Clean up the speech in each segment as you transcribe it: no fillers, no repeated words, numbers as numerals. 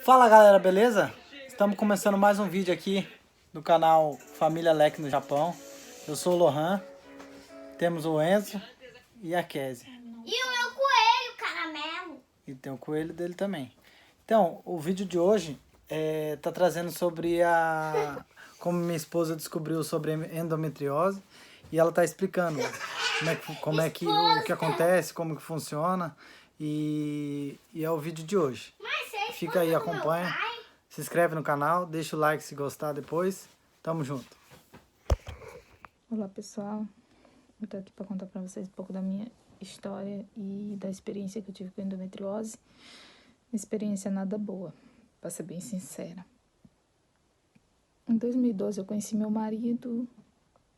Fala galera, beleza? Estamos começando mais um vídeo aqui do canal Família Leque no Japão. Eu sou o Lohan, temos o Enzo e a Kézia. E o meu coelho, caramelo. E tem o coelho dele também. Então, o vídeo de hoje tá trazendo sobre como minha esposa descobriu sobre endometriose. E ela tá explicando o que acontece, como que funciona. E é o vídeo de hoje. Fica aí, acompanha. Se inscreve no canal, deixa o like se gostar depois. Tamo junto. Olá pessoal, eu tô aqui para contar para vocês um pouco da minha história e da experiência que eu tive com endometriose. Experiência nada boa, para ser bem sincera. Em 2012 eu conheci meu marido,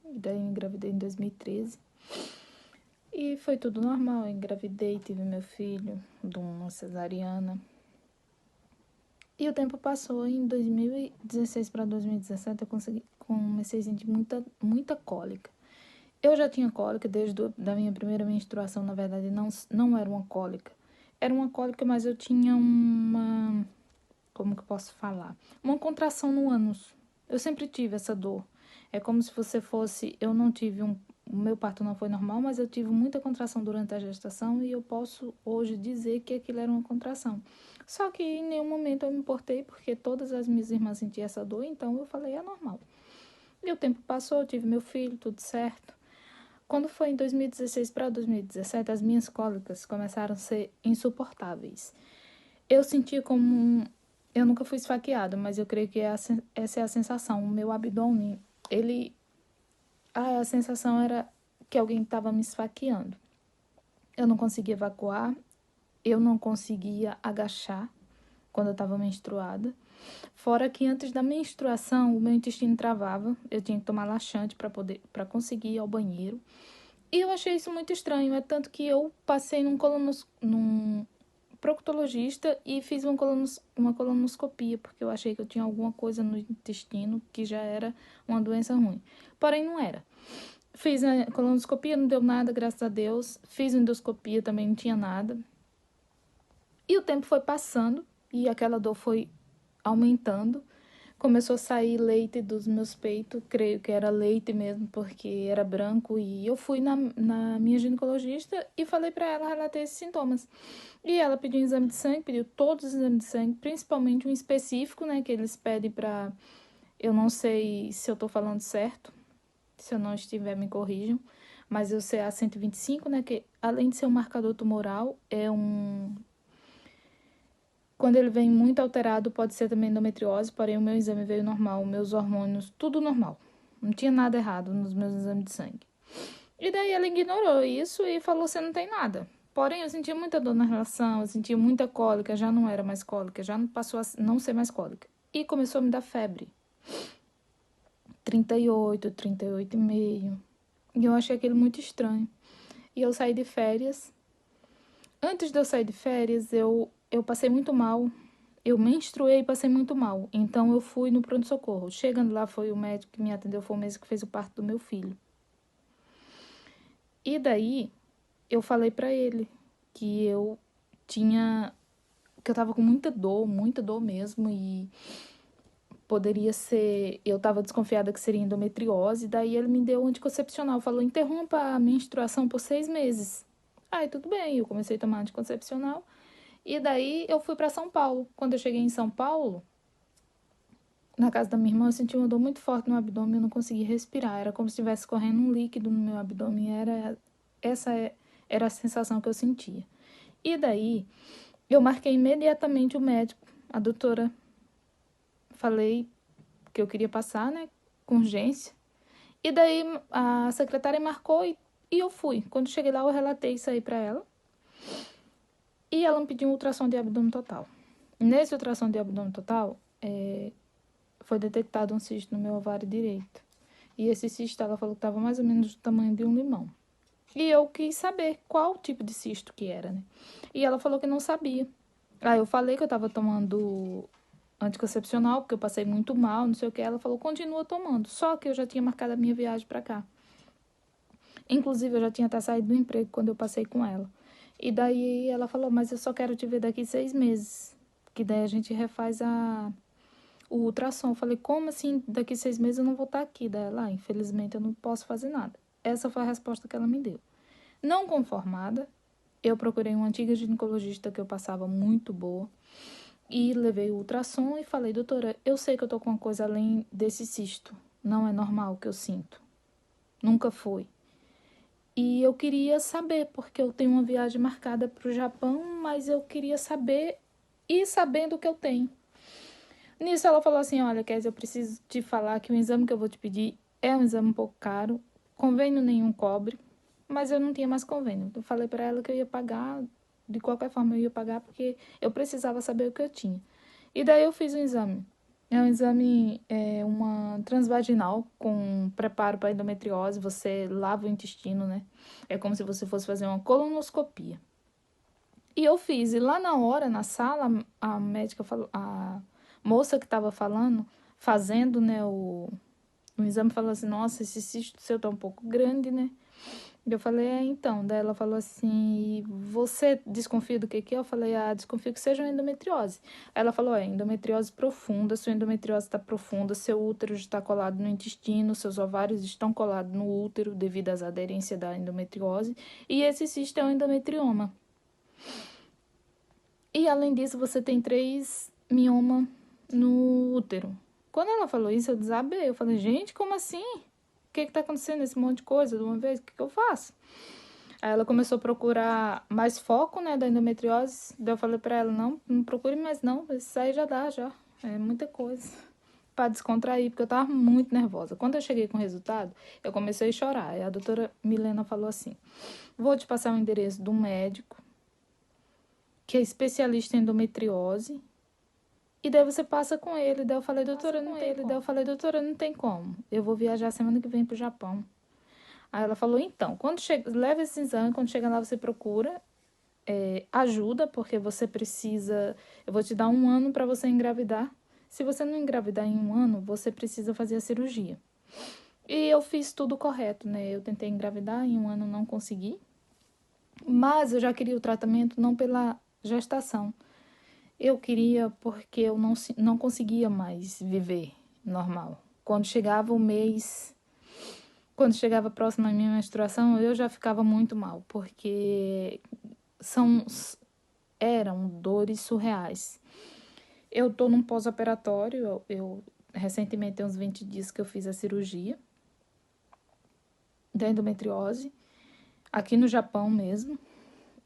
e daí eu engravidei em 2013. E foi tudo normal, eu engravidei, tive meu filho de uma cesariana. E o tempo passou, em 2016 para 2017 eu comecei a sentir muita cólica. Eu já tinha cólica desde da minha primeira menstruação, na verdade não era uma cólica. Era uma cólica, mas eu tinha como que eu posso falar? Uma contração no ânus. Eu sempre tive essa dor. É como se você fosse, o meu parto não foi normal, mas eu tive muita contração durante a gestação e eu posso hoje dizer que aquilo era uma contração. Só que em nenhum momento eu me importei, porque todas as minhas irmãs sentiam essa dor, então eu falei, é normal. E o tempo passou, eu tive meu filho, tudo certo. Quando foi em 2016 para 2017, as minhas cólicas começaram a ser insuportáveis. Eu sentia como... Eu nunca fui esfaqueada, mas eu creio que essa é a sensação. O meu abdômen, a sensação era que alguém estava me esfaqueando. Eu não conseguia evacuar, eu não conseguia agachar quando eu estava menstruada. Fora que antes da menstruação, o meu intestino travava, eu tinha que tomar laxante para conseguir ir ao banheiro. E eu achei isso muito estranho, é tanto que eu passei num proctologista e fiz uma colonoscopia, porque eu achei que eu tinha alguma coisa no intestino que já era uma doença ruim. Porém, não era. Fiz a colonoscopia, não deu nada, graças a Deus. Fiz endoscopia, também não tinha nada. E o tempo foi passando e aquela dor foi aumentando. Começou a sair leite dos meus peitos, creio que era leite mesmo, porque era branco. E eu fui na minha ginecologista e falei para ela, relatei esses sintomas. E ela pediu um exame de sangue, pediu todos os exames de sangue, principalmente um específico, né, que eles pedem para... Eu não sei se eu tô falando certo, se eu não estiver, me corrijam. Mas o CA-125, né, que além de ser um marcador tumoral, quando ele vem muito alterado, pode ser também endometriose, porém o meu exame veio normal, meus hormônios, tudo normal. Não tinha nada errado nos meus exames de sangue. E daí ela ignorou isso e falou, você não tem nada. Porém, eu sentia muita dor na relação, eu sentia muita cólica, já não era mais cólica, já passou a não ser mais cólica. E começou a me dar febre. 38, 38,5. E eu achei aquilo muito estranho. E eu saí de férias. Antes de eu sair de férias, eu passei muito mal. Eu menstruei e passei muito mal. Então, eu fui no pronto-socorro. Chegando lá, foi o médico que me atendeu, foi o médico que fez o parto do meu filho. E daí, eu falei pra ele que eu tava com muita dor mesmo. E poderia ser... Eu tava desconfiada que seria endometriose. Daí, ele me deu um anticoncepcional. Falou, interrompa a menstruação por 6 meses. Aí, tudo bem. Eu comecei a tomar anticoncepcional. E daí eu fui para São Paulo. Quando eu cheguei em São Paulo, na casa da minha irmã, eu senti uma dor muito forte no abdômen, eu não conseguia respirar. Era como se estivesse correndo um líquido no meu abdômen. Essa era a sensação que eu sentia. E daí, eu marquei imediatamente o médico, a doutora. Falei que eu queria passar, né, com urgência. E daí, a secretária marcou e eu fui. Quando cheguei lá, eu relatei isso aí para ela. E ela me pediu um ultrassom de abdômen total. Nesse ultrassom de abdômen total, foi detectado um cisto no meu ovário direito. E esse cisto, ela falou que estava mais ou menos do tamanho de um limão. E eu quis saber qual tipo de cisto que era, né? E ela falou que não sabia. Aí eu falei que eu estava tomando anticoncepcional, porque eu passei muito mal, não sei o que. Ela falou, continua tomando. Só que eu já tinha marcado a minha viagem para cá. Inclusive, eu já tinha até saído do emprego quando eu passei com ela. E daí ela falou, mas eu só quero te ver daqui 6 meses. que daí a gente refaz o ultrassom. Eu falei, como assim, daqui 6 meses eu não vou estar aqui? Daí ela, infelizmente eu não posso fazer nada. Essa foi a resposta que ela me deu. Não conformada, eu procurei uma antiga ginecologista que eu passava muito boa e levei o ultrassom e falei, doutora, eu sei que eu tô com uma coisa além desse cisto. Não é normal o que eu sinto. Nunca foi. E eu queria saber, porque eu tenho uma viagem marcada para o Japão, mas eu queria saber e sabendo o que eu tenho. Nisso ela falou assim, olha, Kézia, eu preciso te falar que o exame que eu vou te pedir é um exame um pouco caro, convênio nenhum cobre, mas eu não tinha mais convênio. Eu falei para ela que eu ia pagar, de qualquer forma eu ia pagar, porque eu precisava saber o que eu tinha. E daí eu fiz um exame. É um exame, uma transvaginal com preparo para endometriose. Você lava o intestino, né? É como se você fosse fazer uma colonoscopia. E eu fiz. E lá na hora, na sala, a médica falou, a moça que estava fazendo, né, o exame falou assim, nossa, esse cisto seu tá um pouco grande, né? Eu falei, então. Daí ela falou assim, você desconfia do que é? Eu falei, desconfio que seja uma endometriose. Aí ela falou, endometriose profunda, sua endometriose está profunda, seu útero está colado no intestino, seus ovários estão colados no útero devido às aderências da endometriose, e esse cisto é um endometrioma. E além disso, você tem 3 miomas no útero. Quando ela falou isso, eu desabei. Eu falei, gente, como assim? O que tá acontecendo? Esse monte de coisa de uma vez? O que eu faço? Aí ela começou a procurar mais foco, né, da endometriose. Daí eu falei pra ela, não procure mais não, isso aí já dá, já. É muita coisa. Pra descontrair, porque eu tava muito nervosa. Quando eu cheguei com o resultado, eu comecei a chorar. E a doutora Milena falou assim, vou te passar o endereço do médico, que é especialista em endometriose, e daí você passa com ele. Daí eu falei, doutora, não tem como. Eu vou viajar semana que vem pro Japão. Aí ela falou, então, leva esse exame, quando chega lá você procura ajuda, porque você precisa, eu vou te dar 1 ano para você engravidar. Se você não engravidar em 1 ano, você precisa fazer a cirurgia. E eu fiz tudo correto, né? Eu tentei engravidar, em 1 ano não consegui. Mas eu já queria o tratamento não pela gestação. Eu queria porque eu não conseguia mais viver normal. Quando chegava próximo à minha menstruação, eu já ficava muito mal, porque eram dores surreais. Eu tô num pós-operatório, eu recentemente tem uns 20 dias que eu fiz a cirurgia da endometriose, aqui no Japão mesmo.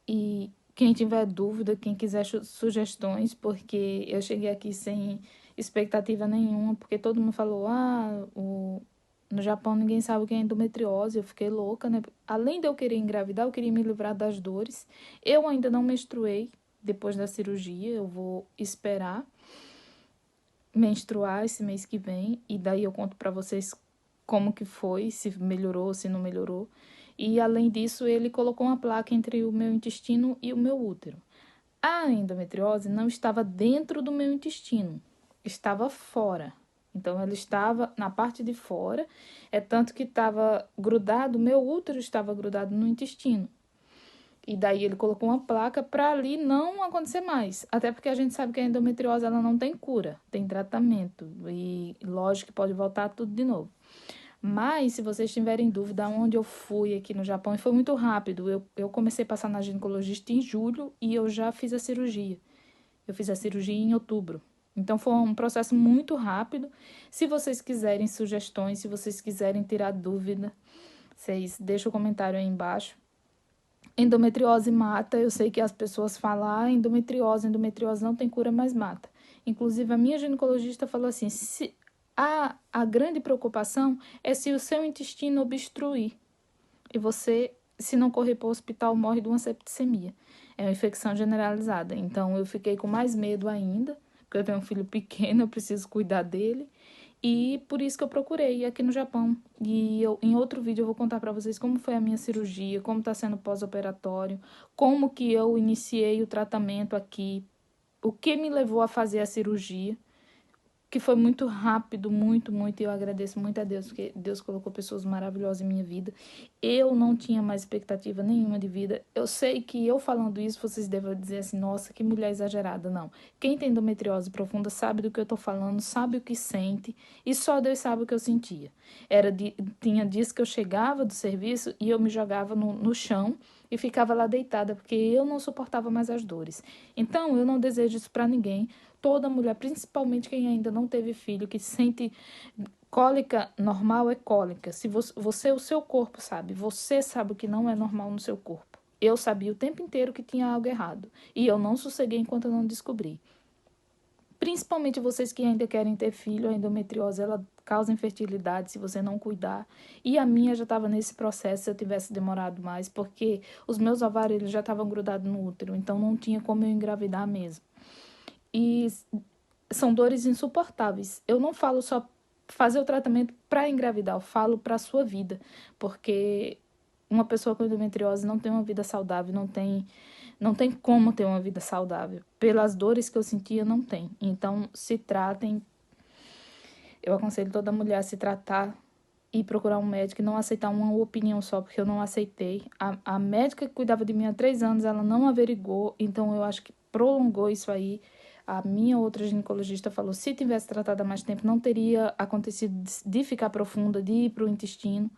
E quem tiver dúvida, quem quiser sugestões, porque eu cheguei aqui sem expectativa nenhuma, porque todo mundo falou, no Japão ninguém sabe o que é endometriose, eu fiquei louca, né? Além de eu querer engravidar, eu queria me livrar das dores. Eu ainda não menstruei depois da cirurgia, eu vou esperar menstruar esse mês que vem, e daí eu conto pra vocês como que foi, se melhorou, se não melhorou. E além disso, ele colocou uma placa entre o meu intestino e o meu útero. A endometriose não estava dentro do meu intestino, estava fora. Então, ela estava na parte de fora, tanto que estava grudado, meu útero estava grudado no intestino. E daí ele colocou uma placa para ali não acontecer mais. Até porque a gente sabe que a endometriose ela não tem cura, tem tratamento. E lógico que pode voltar tudo de novo. Mas, se vocês tiverem dúvida onde eu fui aqui no Japão, e foi muito rápido. Eu comecei a passar na ginecologista em julho e eu já fiz a cirurgia. Eu fiz a cirurgia em outubro. Então, foi um processo muito rápido. Se vocês quiserem sugestões, se vocês quiserem tirar dúvida, vocês deixam o comentário aí embaixo. Endometriose mata. Eu sei que as pessoas falam, endometriose não tem cura, mas mata. Inclusive, a minha ginecologista falou assim, a grande preocupação é se o seu intestino obstruir e você, se não correr para o hospital, morre de uma septicemia. É uma infecção generalizada. Então, eu fiquei com mais medo ainda, porque eu tenho um filho pequeno, eu preciso cuidar dele. E por isso que eu procurei aqui no Japão. E em outro vídeo eu vou contar para vocês como foi a minha cirurgia, como está sendo pós-operatório, como que eu iniciei o tratamento aqui, o que me levou a fazer a cirurgia, que foi muito rápido, muito, e eu agradeço muito a Deus, porque Deus colocou pessoas maravilhosas em minha vida. Eu não tinha mais expectativa nenhuma de vida. Eu sei que eu falando isso, vocês devem dizer assim, nossa, que mulher exagerada. Não. Quem tem endometriose profunda sabe do que eu tô falando, sabe o que sente, e só Deus sabe o que eu sentia. Tinha dias que eu chegava do serviço e eu me jogava no chão e ficava lá deitada, porque eu não suportava mais as dores. Então, eu não desejo isso para ninguém. Toda mulher, principalmente quem ainda não teve filho, que sente cólica normal é cólica. Se você, o seu corpo sabe, você sabe o que não é normal no seu corpo. Eu sabia o tempo inteiro que tinha algo errado. E eu não sosseguei enquanto eu não descobri. Principalmente vocês que ainda querem ter filho, a endometriose, ela causa infertilidade se você não cuidar. E a minha já estava nesse processo se eu tivesse demorado mais, porque os meus ovários eles já estavam grudados no útero, então não tinha como eu engravidar mesmo. E são dores insuportáveis. Eu não falo só fazer o tratamento para engravidar, eu falo para a sua vida, porque uma pessoa com endometriose não tem uma vida saudável, não tem como ter uma vida saudável. Pelas dores que eu sentia, não tem. Então, se tratem. Eu aconselho toda mulher a se tratar e procurar um médico e não aceitar uma opinião só, porque eu não aceitei. A médica que cuidava de mim há 3 anos, ela não averigou, então eu acho que prolongou isso aí. A minha outra ginecologista falou, se tivesse tratado há mais tempo, não teria acontecido de ficar profunda, de ir para o intestino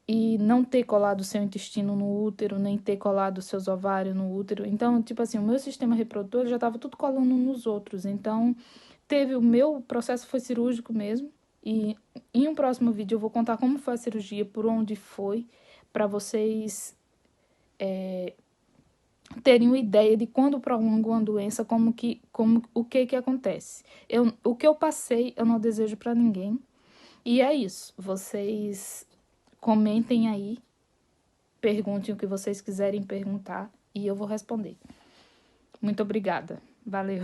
e não ter colado o seu intestino no útero, nem ter colado os seus ovários no útero. Então, tipo assim, o meu sistema reprodutor já estava tudo colando nos outros. Então, o meu processo foi cirúrgico mesmo. E em um próximo vídeo eu vou contar como foi a cirurgia, por onde foi, para vocês terem uma ideia de quando prolonga uma doença, o que acontece. O que eu passei, eu não desejo para ninguém. E é isso. Vocês comentem aí, perguntem o que vocês quiserem perguntar e eu vou responder. Muito obrigada. Valeu.